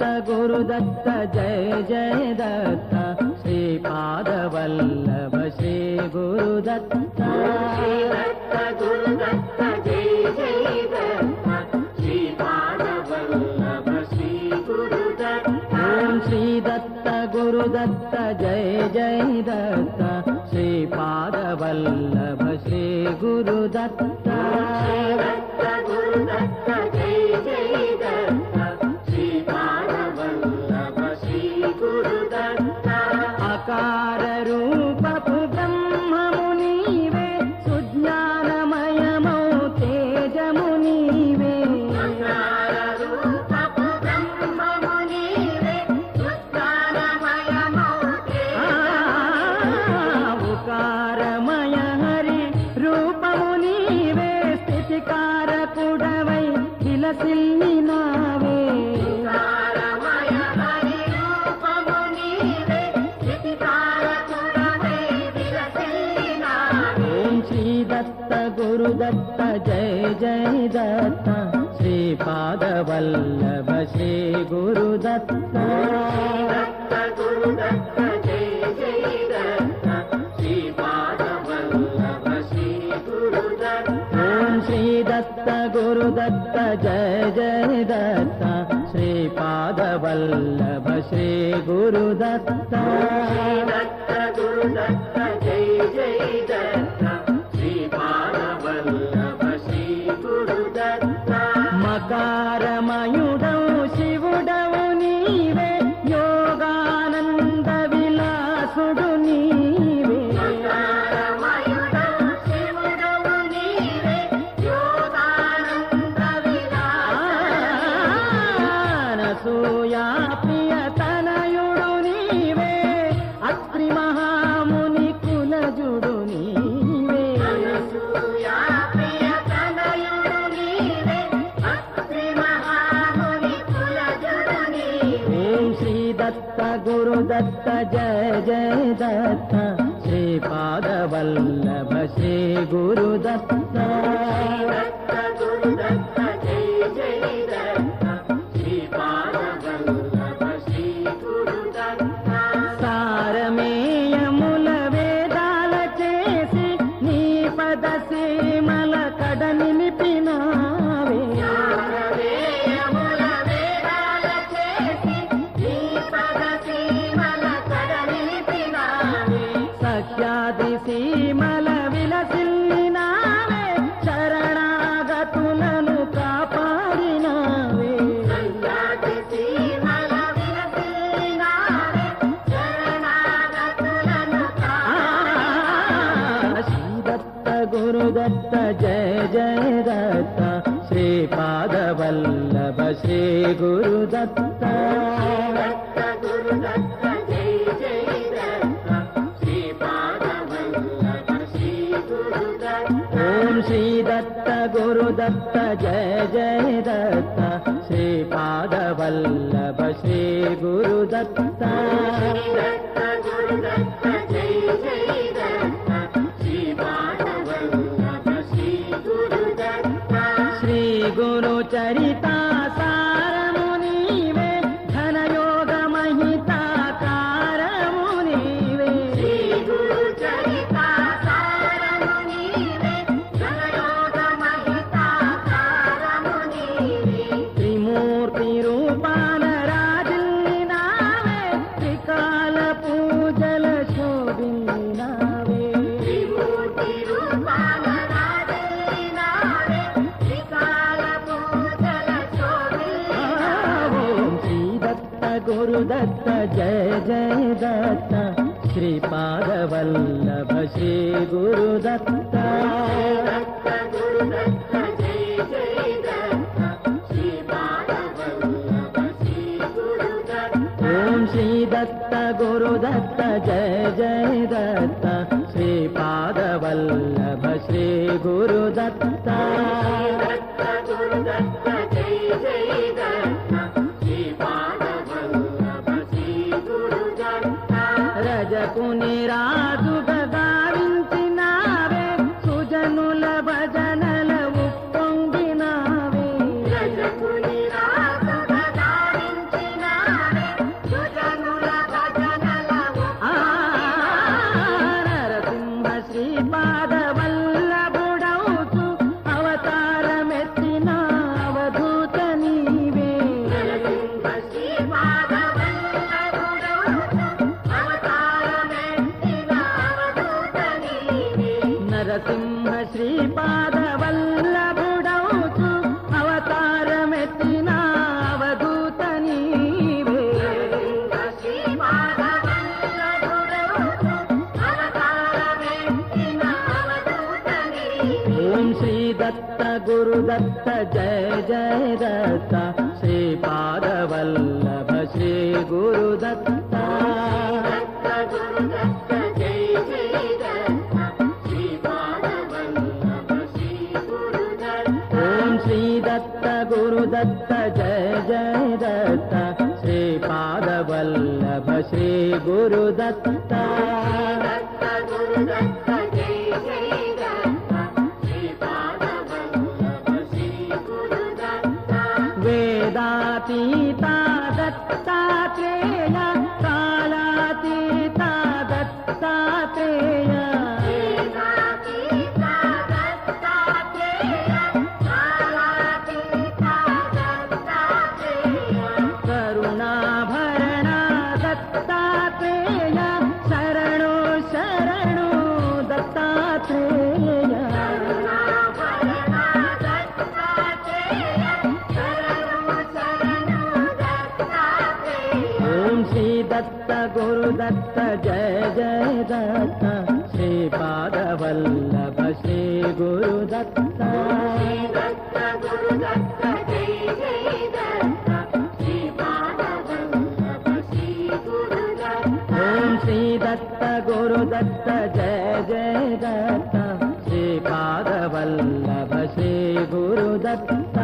दत्त गुरुदत्त जय जय दत्त श्रीपादवल्लभ श्री गुरुदत्त श्री दत्त गुरुदत्त जय जय दत्त श्रीपादवल्लभ श्री गुरुदत्त ओम श्री दत्त गुरुदत्त जय जय दत्त श्रीपादवल्लभ श्री गुरुदत्त श्री दत्त गुरुदत्त जय जय दत्त श्रीपादवल्लभ श्री गुरुदत्त अकार रूप ब्रह्म मुनीवे सुज्ञानमयमौ तेज मुनीवे अकार रूप ब्रह्म मुनीवे सुज्ञानमयमौ उकारमय हरि रूप मुनीवे स्थितिकारकुडवै विलसिल्लि नावे उकारमय हरि रूप मुनीवे स्थितिकारकुडवै विलसिल्लि नावे ओम श्री दत्त गुरुदत्त जय जय दत्त श्रीपादवल्लभ श्री गुरुदत्त दत्त गुरुदत्त जय जय दत्त श्रीपादवल्लभ श्री गुरुदत्त ओम श्री दत्त गुरुदत्त जय जय दत्त श्रीपादवल्लभ श्री गुरुदत्त दत्त गुरुदत्त जय जय दत्त श्रीपादवल्लभ श्री गुरुदत्त मकारमयुडौ शिवुडौ नीवे योगानंद विलासुडु नीवे मकारमयुडौ शिवुडौ नीवे योगानंद అనసూయా ప్రియతనయుడు నీవే అత్రి మహాముని కులజుడు నీవే అనసూయా ప్రియతనయుడు నీవే అత్రి మహాముని కులజుడు నీవే ఓం శ్రీ దత్త గురుదత్త జయ జయ దత్త శ్రీపాదవల్లభ శ్రీ గురుదత్త దత్త గురుదత్త జయ జయ దత్త శ్రీపాదవల్లభ శ్రీ గురుదత్త సారమేయముల వేదాల చేసి నీ పద సీమల కడ నిలిపినావే సారవేయముల వేదాల చేసి నీ పద సీమల కడ నిలిపినావే సఖ్యాది సీమల విలసిల్లినావే శరణాగతులను కాపాడినావే సంజాతి సీమల విలసిల్లినావే శరణాగతులను శ్రీ దత్త గురుదత్త జయ జయ దత్త శ్రీపాదవల్లభ శ్రీ గురుదత్త దత్త గురుదత్త జయ జయ దత్త శ్రీపాదవల్లభ శ్రీ గురుదత్త ఓం శ్రీ దత్త గురుదత్త జయ జయ దత్త శ్రీపాదవల్లభ శ్రీ గురుదత్త దత్త గురుదత్త జయ జయ దత్త శ్రీపాదవల్లభ శ్రీ గురుదత్త శ్రీ గురు చరితా సారము నీవే ధనయోగ మహితాకారము నీవే శ్రీ గురు చరితా సారము నీవే ధనయోగ మహితాకారము నీవే త్రిమూర్తి రూపాన రాజిల్లినావే త్రికాల పూజల శోభిల్లినావే త్రిమూర్తి రూపాన రాజిల్లినావే త్రికాల పూజల శోభిల్లినావే ఓం శ్రీ దత్త గురుదత్త జయ జయ దత్త శ్రీపాదవల్లభ శ్రీ గురుదత్త దత్త గురుదత్త జయ జయ దత్త శ్రీపాదవల్లభ శ్రీ గురుదత్త ఓం శ్రీ దత్త గురుదత్త జయ జయ దత్త శ్రీపాదవల్లభ శ్రీ గురుదత్త దత్త గురుదత్త జయ జయ దత్త శ్రీపాదవల్లభ శ్రీ గురుదత్త రజకుని రాజుగా గావించినావే సుజనుల భజనల ఉప్పొంగినావే రజకుని రాజుగా గావించినావే गुरुदत्त जय जय दत्त श्रीपादवल्लभ श्री गुरुदत्त गुरुदत्त जय जय दत्त श्रीपादवल्लभ श्री गुरुदत्त ओम श्री दत्त गुरुदत्त जय जय दत्त श्रीपादवल्लभ श्री गुरुदत्त गुरुदत्त जय जय दत्त श्रीपादवल्लभ श्री गुरुदत्त वेदातीता दत्तात्रेय कालातीता दत्तात्रेय वेदातीता दत्तात्रेय कालातीता दत्तात्रेय करुणाभरणा दत्तात्रेय शरणो शरणो दत्तात्रेय करुणाभरणा दत्तात्रेय शरणो शरणो दत्तात्रेय ओम श्री दत्त गुरुदत्त जय जय दत्त श्रीपादवल्लभ श्री गुरुदत्त दत्त गुरुदत्त जय जय दत्त श्रीपादवल्लभ श्री गुरुदत्त ओम श्री दत्त गुरुदत्त जय जय दत्त श्रीपादवल्लभ श्री गुरुदत्त